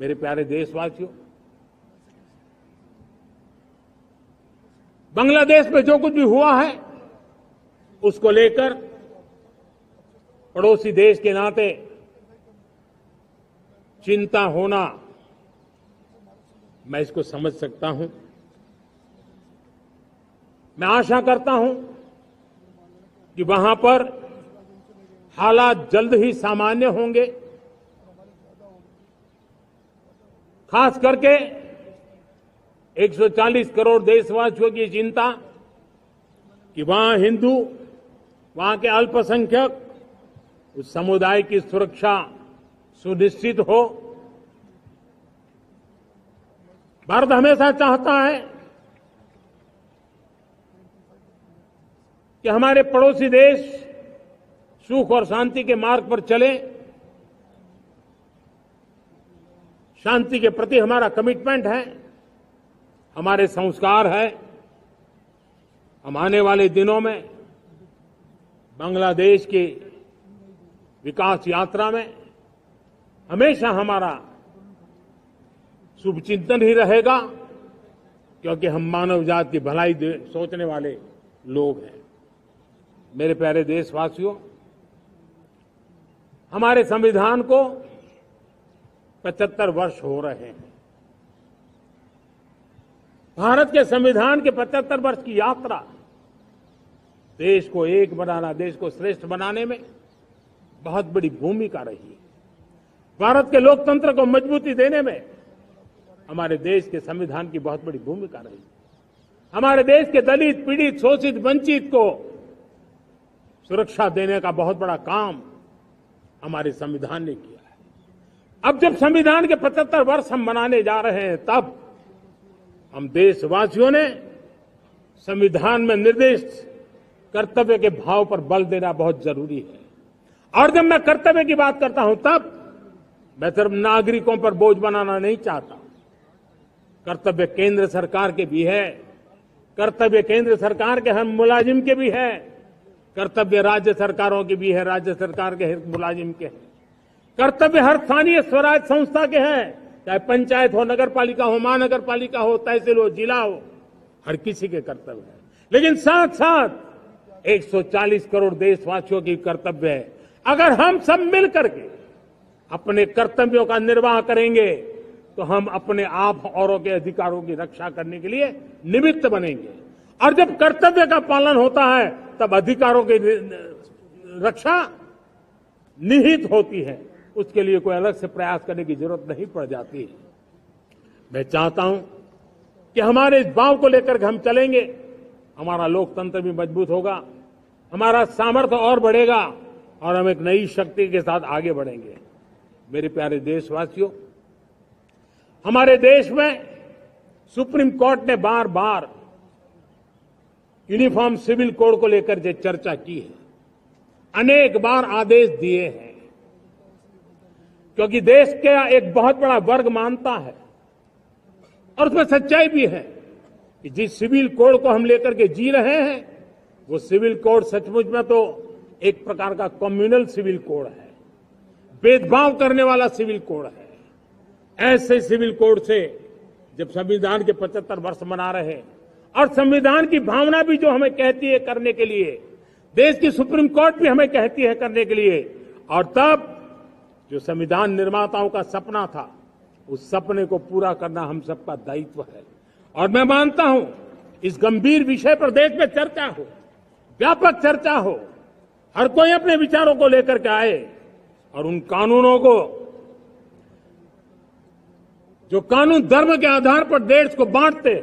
मेरे प्यारे देशवासियों, बांग्लादेश में जो कुछ भी हुआ है उसको लेकर पड़ोसी देश के नाते चिंता होना, मैं इसको समझ सकता हूं। मैं आशा करता हूं कि वहां पर हालात जल्द ही सामान्य होंगे। खास करके 140 करोड़ देशवासियों की चिंता कि वहां हिंदू, वहां के अल्पसंख्यक, उस समुदाय की सुरक्षा सुनिश्चित हो। भारत हमेशा चाहता है कि हमारे पड़ोसी देश सुख और शांति के मार्ग पर चले। शांति के प्रति हमारा कमिटमेंट है, हमारे संस्कार है। हम आने वाले दिनों में बांग्लादेश की विकास यात्रा में हमेशा हमारा शुभचिंतन ही रहेगा, क्योंकि हम मानव जाति की भलाई सोचने वाले लोग हैं। मेरे प्यारे देशवासियों, हमारे संविधान को 75 वर्ष हो रहे हैं। भारत के संविधान के 75 वर्ष की यात्रा देश को एक बनाना, देश को श्रेष्ठ बनाने में बहुत बड़ी भूमिका रही है। भारत के लोकतंत्र को मजबूती देने में हमारे देश के संविधान की बहुत बड़ी भूमिका रही। हमारे देश के दलित, पीड़ित, शोषित, वंचित को सुरक्षा देने का बहुत बड़ा काम हमारे संविधान ने किया है। अब जब संविधान के 75 वर्ष हम मनाने जा रहे हैं, तब हम देशवासियों ने संविधान में निर्दिष्ट कर्तव्य के भाव पर बल देना बहुत जरूरी है। और जब मैं कर्तव्य की बात करता हूं, तब मैं सिर्फ नागरिकों पर बोझ बनाना नहीं चाहता। कर्तव्य केंद्र सरकार के भी है, कर्तव्य केंद्र सरकार के हर मुलाजिम के भी है, कर्तव्य राज्य सरकारों के भी है, राज्य सरकार के हर मुलाजिम के हैं, कर्तव्य हर स्थानीय स्वराज संस्था के हैं, चाहे पंचायत हो, नगर पालिका हो, महानगर पालिका हो, तहसील हो, जिला हो, हर किसी के कर्तव्य है। लेकिन साथ साथ 140 करोड़ देशवासियों की कर्तव्य है। अगर हम सब मिलकर के अपने कर्तव्यों का निर्वाह करेंगे तो हम अपने आप औरों के अधिकारों की रक्षा करने के लिए निमित्त बनेंगे। और जब कर्तव्य का पालन होता है, तब अधिकारों की रक्षा निहित होती है। उसके लिए कोई अलग से प्रयास करने की जरूरत नहीं पड़ जाती है। मैं चाहता हूं कि हमारे इस भाव को लेकर के हम चलेंगे, हमारा लोकतंत्र भी मजबूत होगा, हमारा सामर्थ्य और बढ़ेगा और हम एक नई शक्ति के साथ आगे बढ़ेंगे। मेरे प्यारे देशवासियों, हमारे देश में सुप्रीम कोर्ट ने बार बार यूनिफॉर्म सिविल कोड को लेकर जो चर्चा की है, अनेक बार आदेश दिए हैं, क्योंकि देश का एक बहुत बड़ा वर्ग मानता है और उसमें सच्चाई भी है कि जिस सिविल कोड को हम लेकर के जी रहे हैं, वो सिविल कोड सचमुच में तो एक प्रकार का कम्युनल सिविल कोड है, भेदभाव करने वाला सिविल कोड है। ऐसे सिविल कोड से जब संविधान के 75 वर्ष मना रहे हैं और संविधान की भावना भी जो हमें कहती है करने के लिए, देश की सुप्रीम कोर्ट भी हमें कहती है करने के लिए, और तब जो संविधान निर्माताओं का सपना था, उस सपने को पूरा करना हम सबका दायित्व है। और मैं मानता हूं इस गंभीर विषय पर देश में चर्चा हो, व्यापक चर्चा हो, हर कोई अपने विचारों को लेकर के आए और उन कानूनों को, जो कानून धर्म के आधार पर देश को बांटते,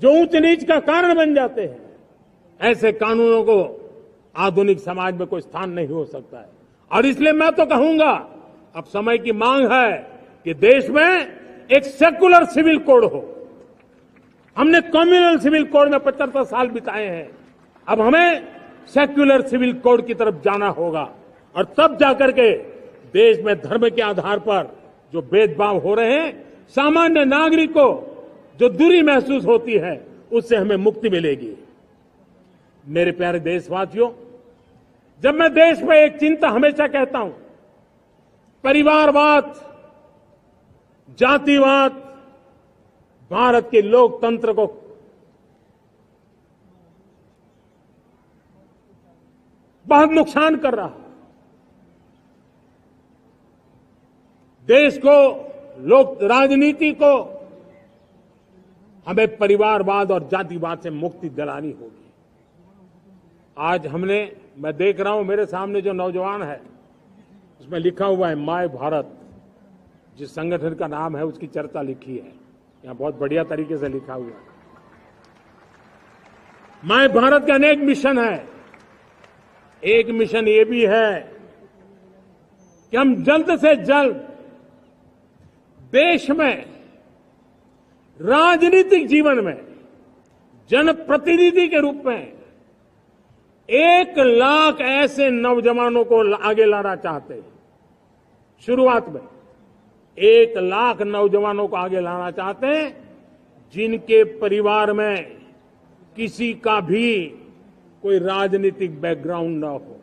जो ऊंच नीच का कारण बन जाते हैं, ऐसे कानूनों को आधुनिक समाज में कोई स्थान नहीं हो सकता है। और इसलिए मैं तो कहूंगा, अब समय की मांग है कि देश में एक सेकुलर सिविल कोड हो। हमने कम्युनल सिविल कोड में 75 साल बिताए हैं, अब हमें सेक्युलर सिविल कोड की तरफ जाना होगा और तब जाकर के देश में धर्म के आधार पर जो भेदभाव हो रहे हैं, सामान्य नागरिक को जो दूरी महसूस होती है, उससे हमें मुक्ति मिलेगी। मेरे प्यारे देशवासियों, जब मैं देश में एक चिंता हमेशा कहता हूं, परिवारवाद जातिवाद भारत के लोकतंत्र को बहुत नुकसान कर रहा है। देश को लोक राजनीति को हमें परिवारवाद और जातिवाद से मुक्ति दिलानी होगी। आज मैं देख रहा हूं मेरे सामने जो नौजवान है उसमें लिखा हुआ है माय भारत, जिस संगठन का नाम है उसकी चर्चा लिखी है, यहां बहुत बढ़िया तरीके से लिखा हुआ है। माय भारत के अनेक मिशन है। एक मिशन ये भी है कि हम जल्द से जल्द देश में राजनीतिक जीवन में जनप्रतिनिधि के रूप में 1 लाख ऐसे नौजवानों को आगे लाना चाहते हैं। शुरुआत में 1 लाख नौजवानों को आगे लाना चाहते हैं जिनके परिवार में किसी का भी कोई राजनीतिक बैकग्राउंड न हो।